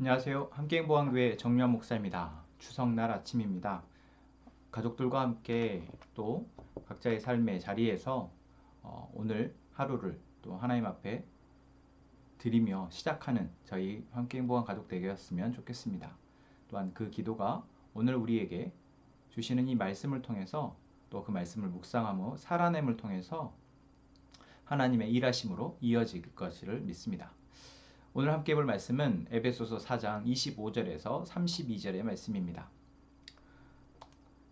안녕하세요. 함께행보안교회 정유한 목사입니다. 추석날 아침입니다. 가족들과 함께 또 각자의 삶의 자리에서 오늘 하루를 또 하나님 앞에 드리며 시작하는 저희 함께행보안 가족 되었으면 좋겠습니다. 또한 그 기도가 오늘 우리에게 주시는 이 말씀을 통해서 또 그 말씀을 묵상하며 살아냄을 통해서 하나님의 일하심으로 이어질 것을 믿습니다. 오늘 함께 볼 말씀은 에베소서 4장 25절에서 32절의 말씀입니다.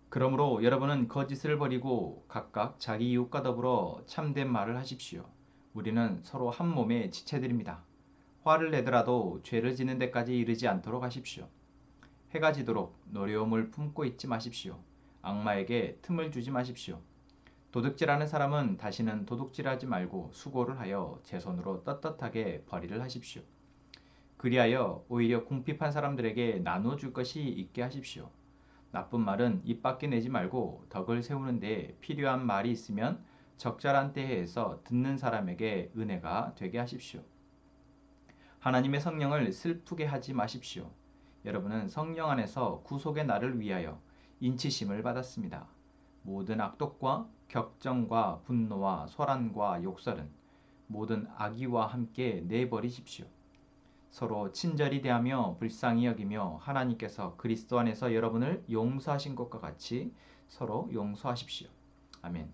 그러므로 여러분은 거짓을 버리고 각각 자기 이웃과 더불어 참된 말을 하십시오. 우리는 서로 한 몸의 지체들입니다. 화를 내더라도 죄를 짓는 데까지 이르지 않도록 하십시오. 해가 지도록 노려움을 품고 있지 마십시오. 악마에게 틈을 주지 마십시오. 도둑질하는 사람은 다시는 도둑질하지 말고 수고를 하여 제 손으로 떳떳하게 벌이를 하십시오. 그리하여 오히려 궁핍한 사람들에게 나눠줄 것이 있게 하십시오. 나쁜 말은 입 밖에 내지 말고 덕을 세우는 데 필요한 말이 있으면 적절한 때에 해서 듣는 사람에게 은혜가 되게 하십시오. 하나님의 성령을 슬프게 하지 마십시오. 여러분은 성령 안에서 구속의 날을 위하여 인치심을 받았습니다. 모든 악독과 격정과 분노와 소란과 욕설은 모든 악의와 함께 내버리십시오. 서로 친절히 대하며 불쌍히 여기며 하나님께서 그리스도 안에서 여러분을 용서하신 것과 같이 서로 용서하십시오. 아멘.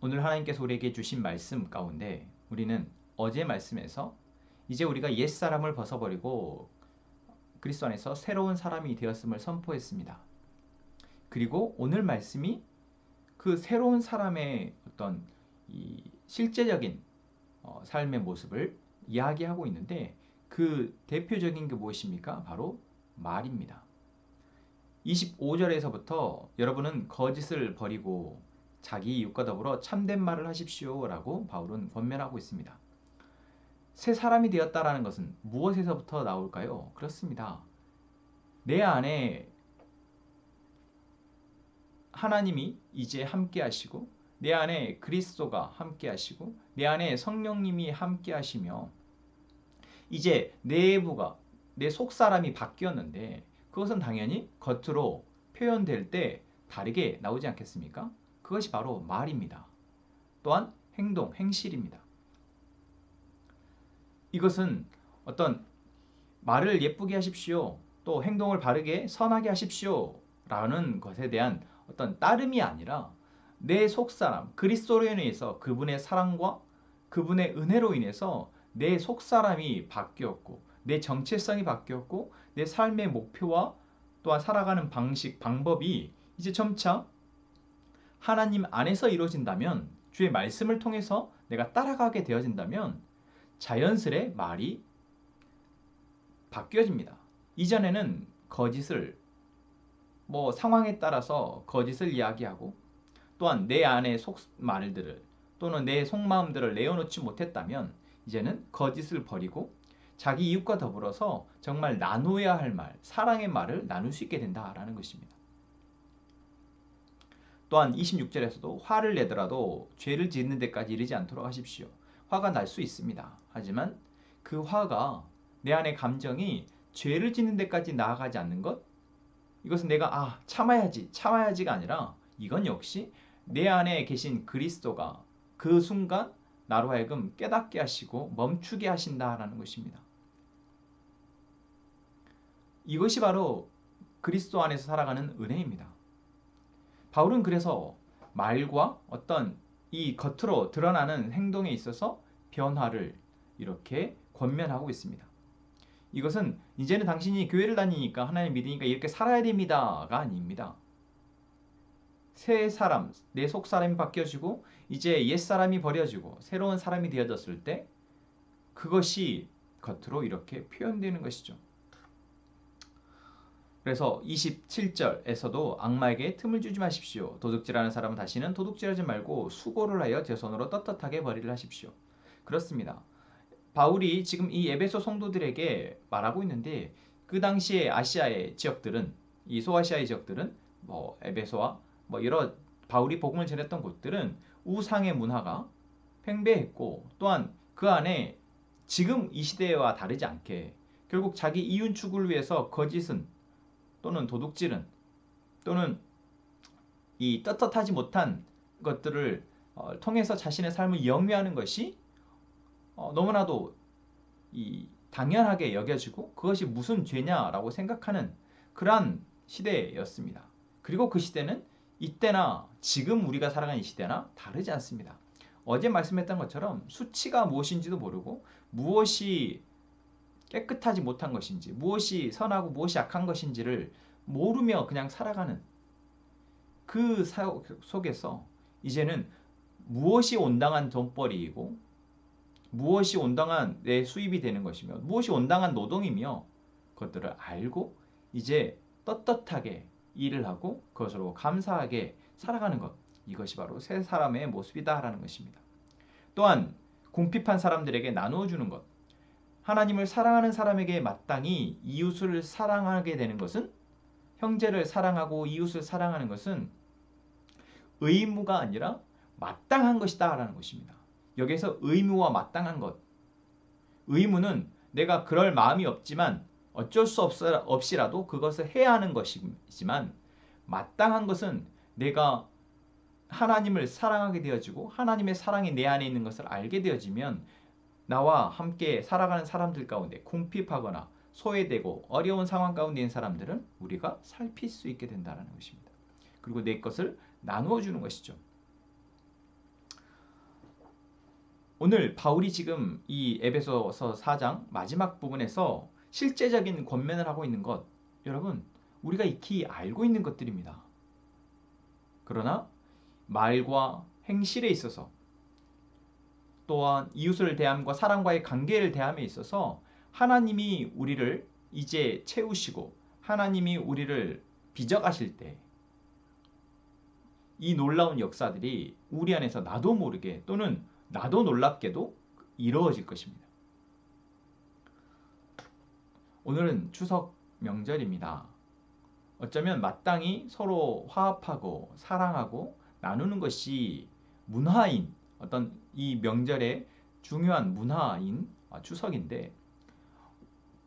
오늘 하나님께서 우리에게 주신 말씀 가운데 우리는 어제 말씀에서 이제 우리가 옛사람을 벗어버리고 그리스도 안에서 새로운 사람이 되었음을 선포했습니다. 그리고 오늘 말씀이 그 새로운 사람의 어떤 이 실제적인 삶의 모습을 이야기하고 있는데 그 대표적인 게 무엇입니까? 바로 말입니다. 25절에서부터 여러분은 거짓을 버리고 자기 이웃과 더불어 참된 말을 하십시오 라고 바울은 권면하고 있습니다. 새 사람이 되었다라는 것은 무엇에서부터 나올까요? 그렇습니다. 내 안에 하나님이 이제 함께 하시고 내 안에 그리스도가 함께 하시고 내 안에 성령님이 함께 하시며 이제 내부가 내 속사람이 바뀌었는데 그것은 당연히 겉으로 표현될 때 다르게 나오지 않겠습니까? 그것이 바로 말입니다. 또한 행동, 행실입니다. 이것은 어떤 말을 예쁘게 하십시오. 또 행동을 바르게 선하게 하십시오. 라는 것에 대한 어떤 따름이 아니라 내 속사람, 그리스도로 인해서 그분의 사랑과 그분의 은혜로 인해서 내 속사람이 바뀌었고 내 정체성이 바뀌었고 내 삶의 목표와 또한 살아가는 방식, 방법이 이제 점차 하나님 안에서 이루어진다면 주의 말씀을 통해서 내가 따라가게 되어진다면 자연스레 말이 바뀌어집니다. 이전에는 거짓을 상황에 따라서 거짓을 이야기하고 또한 내 안의 속말들을 또는 내 속마음들을 내어놓지 못했다면 이제는 거짓을 버리고 자기 이웃과 더불어서 정말 나누어야 할 말, 사랑의 말을 나눌 수 있게 된다라는 것입니다. 또한 26절에서도 화를 내더라도 죄를 짓는 데까지 이르지 않도록 하십시오. 화가 날 수 있습니다. 하지만 그 화가 내 안의 감정이 죄를 짓는 데까지 나아가지 않는 것, 이것은 내가 참아야지가 아니라 이건 역시 내 안에 계신 그리스도가 그 순간 나로 하여금 깨닫게 하시고 멈추게 하신다라는 것입니다. 이것이 바로 그리스도 안에서 살아가는 은혜입니다. 바울은 그래서 말과 어떤 이 겉으로 드러나는 행동에 있어서 변화를 이렇게 권면하고 있습니다. 이것은 이제는 당신이 교회를 다니니까 하나님 믿으니까 이렇게 살아야 됩니다가 아닙니다. 새 사람, 내 속사람이 바뀌어지고 이제 옛사람이 버려지고 새로운 사람이 되어졌을 때 그것이 겉으로 이렇게 표현되는 것이죠. 그래서 27절에서도 악마에게 틈을 주지 마십시오. 도둑질하는 사람은 다시는 도둑질하지 말고 수고를 하여 제 손으로 떳떳하게 벌이를 하십시오. 그렇습니다. 바울이 지금 이 에베소 성도들에게 말하고 있는데 그 당시에 아시아의 지역들은 이 소아시아의 지역들은 에베소와 여러 바울이 복음을 전했던 곳들은 우상의 문화가 팽배했고 또한 그 안에 지금 이 시대와 다르지 않게 결국 자기 이윤 추구를 위해서 거짓은 또는 도둑질은 또는 이 떳떳하지 못한 것들을 통해서 자신의 삶을 영위하는 것이 너무나도 이 당연하게 여겨지고 그것이 무슨 죄냐라고 생각하는 그러한 시대였습니다. 그리고 그 시대는 이때나 지금 우리가 살아가는 이 시대나 다르지 않습니다. 어제 말씀했던 것처럼 수치가 무엇인지도 모르고 무엇이 깨끗하지 못한 것인지 무엇이 선하고 무엇이 악한 것인지를 모르며 그냥 살아가는 그 속에서 이제는 무엇이 온당한 돈벌이이고 무엇이 온당한 내 수입이 되는 것이며 무엇이 온당한 노동이며 그것들을 알고 이제 떳떳하게 일을 하고 그것으로 감사하게 살아가는 것, 이것이 바로 새 사람의 모습이다라는 것입니다. 또한 궁핍한 사람들에게 나누어 주는 것, 하나님을 사랑하는 사람에게 마땅히 이웃을 사랑하게 되는 것은, 형제를 사랑하고 이웃을 사랑하는 것은 의무가 아니라 마땅한 것이다 라는 것입니다. 여기서 의무와 마땅한 것, 의무는 내가 그럴 마음이 없지만 어쩔 수 없이라도 그것을 해야 하는 것이지만, 마땅한 것은 내가 하나님을 사랑하게 되어지고 하나님의 사랑이 내 안에 있는 것을 알게 되어지면 나와 함께 살아가는 사람들 가운데 궁핍하거나 소외되고 어려운 상황 가운데 있는 사람들은 우리가 살필 수 있게 된다는 것입니다. 그리고 내 것을 나누어 주는 것이죠. 오늘 바울이 지금 이 에베소서 4장 마지막 부분에서 실제적인 권면을 하고 있는 것, 여러분 우리가 익히 알고 있는 것들입니다. 그러나 말과 행실에 있어서 또한 이웃을 대함과 사람과의 관계를 대함에 있어서 하나님이 우리를 이제 채우시고 하나님이 우리를 빚어가실 때 이 놀라운 역사들이 우리 안에서 나도 모르게 또는 나도 놀랍게도 이루어질 것입니다. 오늘은 추석 명절입니다. 어쩌면 마땅히 서로 화합하고 사랑하고 나누는 것이 문화인, 어떤 이 명절의 중요한 문화인 추석인데,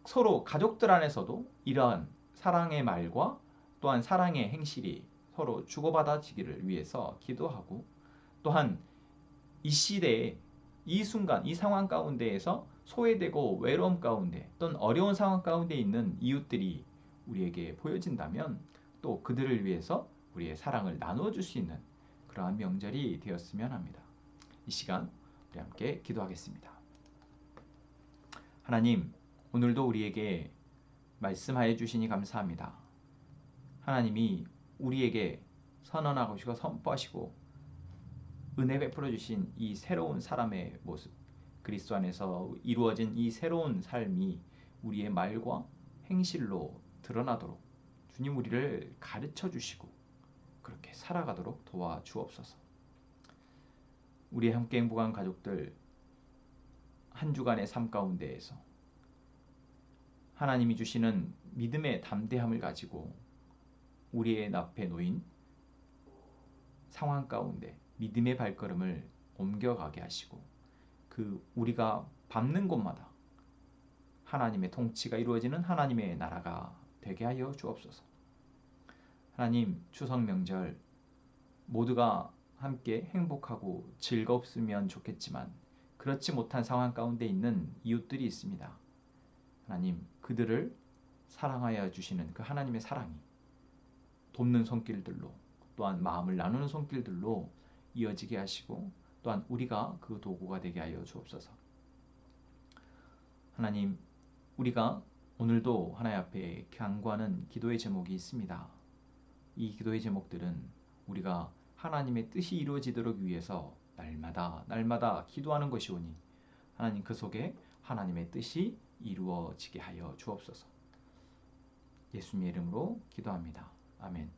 서로 가족들 안에서도 이러한 사랑의 말과 또한 사랑의 행실이 서로 주고받아지기를 위해서 기도하고, 또한 이 시대에 이 순간 이 상황 가운데에서 소외되고 외로움 가운데 또는 어려운 상황 가운데 있는 이웃들이 우리에게 보여진다면 또 그들을 위해서 우리의 사랑을 나누어 줄 수 있는 그러한 명절이 되었으면 합니다. 이 시간 우리 함께 기도하겠습니다. 하나님, 오늘도 우리에게 말씀하여 주시니 감사합니다. 하나님이 우리에게 선언하시고 선포하시고 은혜 베풀어 주신 이 새로운 사람의 모습, 그리스도 안에서 이루어진 이 새로운 삶이 우리의 말과 행실로 드러나도록 주님 우리를 가르쳐 주시고 그렇게 살아가도록 도와주옵소서. 우리 함께 행복한 가족들 한 주간의 삶 가운데에서 하나님이 주시는 믿음의 담대함을 가지고 우리의 앞에 놓인 상황 가운데 믿음의 발걸음을 옮겨가게 하시고 그 우리가 밟는 곳마다 하나님의 통치가 이루어지는 하나님의 나라가 되게 하여 주옵소서. 하나님, 추석 명절 모두가 함께 행복하고 즐겁으면 좋겠지만 그렇지 못한 상황 가운데 있는 이웃들이 있습니다. 하나님, 그들을 사랑하여 주시는 그 하나님의 사랑이 돕는 손길들로 또한 마음을 나누는 손길들로 이어지게 하시고 또한 우리가 그 도구가 되게 하여 주옵소서. 하나님, 우리가 오늘도 하나님 앞에 간구하는 기도의 제목이 있습니다. 이 기도의 제목들은 우리가 하나님의 뜻이 이루어지도록 위해서 날마다 기도하는 것이오니 하나님 그 속에 하나님의 뜻이 이루어지게 하여 주옵소서. 예수님의 이름으로 기도합니다. 아멘.